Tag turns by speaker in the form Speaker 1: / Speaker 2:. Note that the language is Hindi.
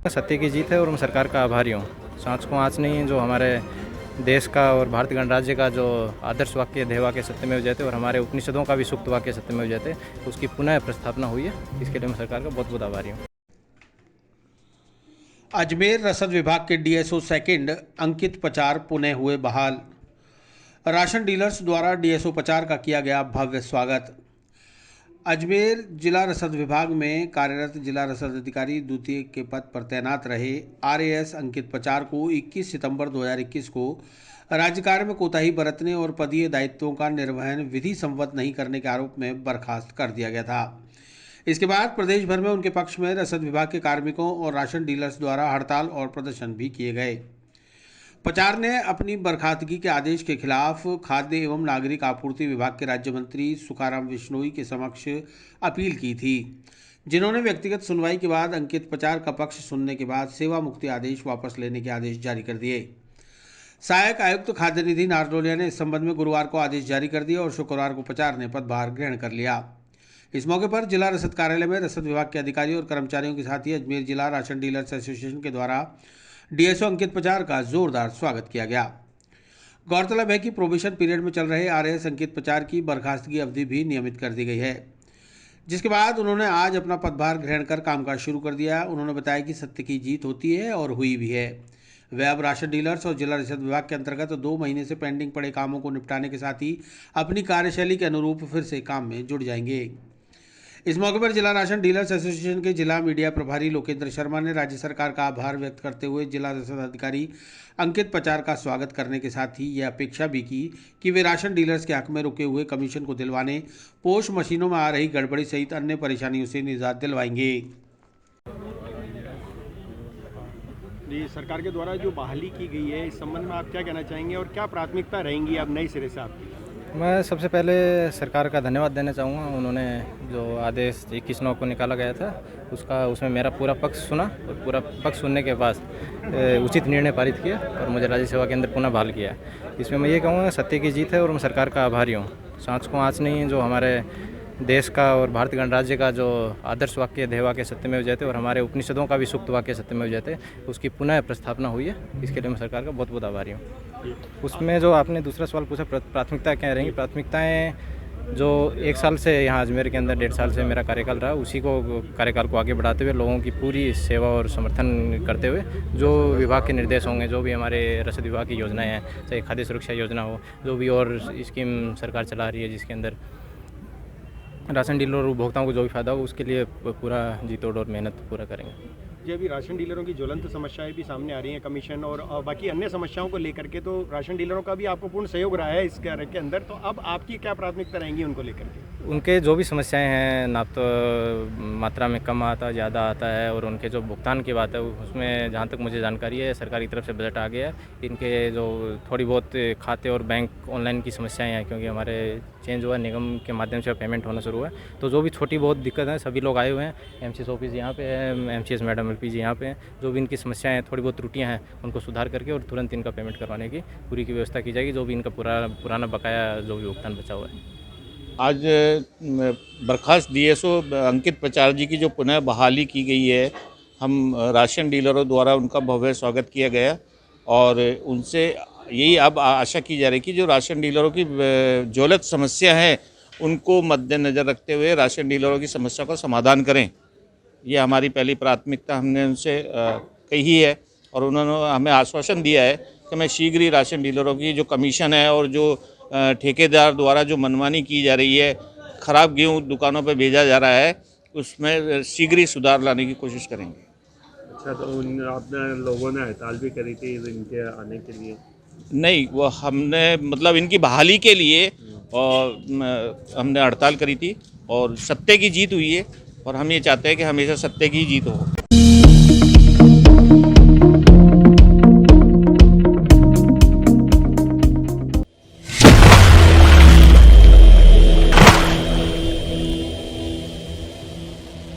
Speaker 1: सत्य की जीत है और मैं सरकार का आभारी हूँ। सांच को आँच नहीं, जो हमारे देश का और भारतीय गणराज्य का जो आदर्श वाक्य ध्येय वाक्य सत्यमेव जयते और हमारे उपनिषदों का भी सूक्त वाक्य सत्यमेव जयते, उसकी पुनः प्रस्थापना हुई है। इसके लिए मैं सरकार का बहुत बहुत आभारी हूँ।
Speaker 2: अजमेर रसद विभाग के डीएसओ सेकंड अंकित पचार पुनः हुए बहाल। राशन डीलर्स द्वारा डीएसओ पचार का किया गया भव्य स्वागत। अजमेर जिला रसद विभाग में कार्यरत जिला रसद अधिकारी द्वितीय के पद पर तैनात रहे आरएएस अंकित पचार को 21 सितंबर 2021 को राज्य कार्य में कोताही बरतने और पदीय दायित्वों का निर्वहन विधि संवत नहीं करने के आरोप में बर्खास्त कर दिया गया था। इसके बाद प्रदेश भर में उनके पक्ष में रसद विभाग के कार्मिकों और राशन डीलर्स द्वारा हड़ताल और प्रदर्शन भी किए गए। पचार ने अपनी बर्खास्तगी के आदेश के खिलाफ खाद्य एवं नागरिक आपूर्ति विभाग के राज्य मंत्री सुखाराम बिश्नोई के समक्ष अपील की थी, जिन्होंने व्यक्तिगत सुनवाई के बाद अंकित पचार का पक्ष सुनने के बाद सेवा मुक्ति आदेश वापस लेने के आदेश जारी कर दिए। सहायक आयुक्त खाद्य निधि नारनौलिया ने इस संबंध में गुरुवार को आदेश जारी कर दिया और शुक्रवार को पचार ने पदभार ग्रहण कर लिया। इस मौके पर जिला रसद कार्यालय में रसद विभाग के अधिकारियों और कर्मचारियों के साथ ही अजमेर जिला राशन डीलर्स एसोसिएशन के द्वारा डीएसओ अंकित पचार का जोरदार स्वागत किया गया। गौरतलब है कि प्रोबेशन पीरियड में चल रहे आरएएस अंकित पचार की बर्खास्तगी अवधि भी नियमित कर दी गई है, जिसके बाद उन्होंने आज अपना पदभार ग्रहण कर कामकाज शुरू कर दिया। उन्होंने बताया कि सत्य की जीत होती है और हुई भी है। वे अब राशन डीलर्स और जिला रसद विभाग के अंतर्गत 2 महीने से पेंडिंग पड़े कामों को निपटाने के साथ ही अपनी कार्यशैली के अनुरूप फिर से काम में जुड़ जाएंगे। इस मौके पर जिला राशन डीलर्स एसोसिएशन के जिला मीडिया प्रभारी लोकेंद्र शर्मा ने राज्य सरकार का आभार व्यक्त करते हुए जिला रसद अधिकारी अंकित पचार का स्वागत करने के साथ ही यह अपेक्षा भी की कि वे राशन डीलर्स के हक में रुके हुए कमीशन को दिलवाने, पोस्ट मशीनों में आ रही गड़बड़ी सहित अन्य परेशानियों से निजात दिलवाएंगे।
Speaker 3: जी, सरकार के द्वारा जो बहाली की गई है, इस संबंध में आप क्या कहना चाहेंगे और क्या प्राथमिकता रहेंगी अब नए सिरे से आपकी?
Speaker 1: मैं सबसे पहले सरकार का धन्यवाद देना चाहूँगा। उन्होंने जो आदेश 21/9 को निकाला गया था उसमें मेरा पूरा पक्ष सुना और पूरा पक्ष सुनने के बाद उचित निर्णय पारित किया और मुझे राज्य सेवा के अंदर पुनः बहाल किया। इसमें मैं ये कहूँगा सत्य की जीत है और मैं सरकार का आभारी हूँ। सांच को आँच नहीं, जो हमारे देश का और भारतीय गणराज्य का जो आदर्श वाक्य ध्येय वाक्य सत्यमेव जयते और हमारे उपनिषदों का भी सूक्त वाक्य सत्यमेव जयते, उसकी पुनः प्रस्थापना हुई है। इसके लिए मैं सरकार का बहुत बहुत आभारी हूँ। उसमें जो आपने दूसरा सवाल पूछा, प्राथमिकता क्या रहेंगी? प्राथमिकताएं जो 1 साल से यहाँ अजमेर के अंदर 1.5 साल से मेरा कार्यकाल रहा, उसी को कार्यकाल को आगे बढ़ाते हुए लोगों की पूरी सेवा और समर्थन करते हुए जो विभाग के निर्देश होंगे, जो भी हमारे रसद विभाग की योजनाएं हैं, चाहे खाद्य सुरक्षा योजना हो, जो भी और स्कीम सरकार चला रही है जिसके अंदर राशन डीलर और उपभोक्ताओं को जो भी फायदा हो, उसके लिए पूरा जी तोड़ और मेहनत पूरा करेंगे।
Speaker 3: जी, अभी राशन डीलरों की ज्वलंत समस्याएं भी सामने आ रही हैं, कमीशन और बाकी अन्य समस्याओं को लेकर के, तो राशन डीलरों का भी आपको पूर्ण सहयोग रहा है इस कार्य के अंदर, तो अब आपकी क्या प्राथमिकता रहेंगी उनको लेकर के?
Speaker 1: उनके जो भी समस्याएं हैं, ना तो मात्रा में कम आता, ज़्यादा आता है, और उनके जो भुगतान की बात है उसमें जहाँ तक मुझे जानकारी है सरकार की तरफ से बजट आ गया है। इनके जो थोड़ी बहुत खाते और बैंक ऑनलाइन की समस्याएं हैं, क्योंकि हमारे चेंज हुआ, निगम के माध्यम से पेमेंट होना शुरू हुआ है, तो जो भी छोटी बहुत दिक्कत है सभी लोग आए हुए हैं। एमसीएस ऑफिस यहाँ पे है, एमसीएस मैडम एलपीजी यहाँ पे हैं। जो भी इनकी समस्याएं हैं, थोड़ी बहुत त्रुटियाँ हैं, उनको सुधार करके और तुरंत इनका पेमेंट करवाने की पूरी की व्यवस्था की जाएगी, जो भी इनका पुराना बकाया जो भी भुगतान बचा हुआ है।
Speaker 4: आज बर्खास्त डीएसओ अंकित पचार जी की जो पुनः बहाली की गई है, हम राशन डीलरों द्वारा उनका भव्य स्वागत किया गया और उनसे यही अब आशा की जा रही कि जो राशन डीलरों की ज्वलंत समस्या है उनको मद्देनज़र रखते हुए राशन डीलरों की समस्या का समाधान करें। ये हमारी पहली प्राथमिकता हमने उनसे कही है और उन्होंने हमें आश्वासन दिया है कि मैं शीघ्र ही राशन डीलरों की जो कमीशन है और जो ठेकेदार द्वारा जो मनमानी की जा रही है, ख़राब गेहूँ दुकानों पर भेजा जा रहा है, उसमें शीघ्र ही सुधार लाने की कोशिश करेंगे।
Speaker 5: अच्छा, तो आपने लोगों ने हड़ताल भी करी थी इनके आने के लिए?
Speaker 4: नहीं, वो हमने मतलब इनकी बहाली के लिए और हमने हड़ताल करी थी और सत्य की जीत हुई है और हम ये चाहते हैं कि हमेशा सत्य की जीत हो।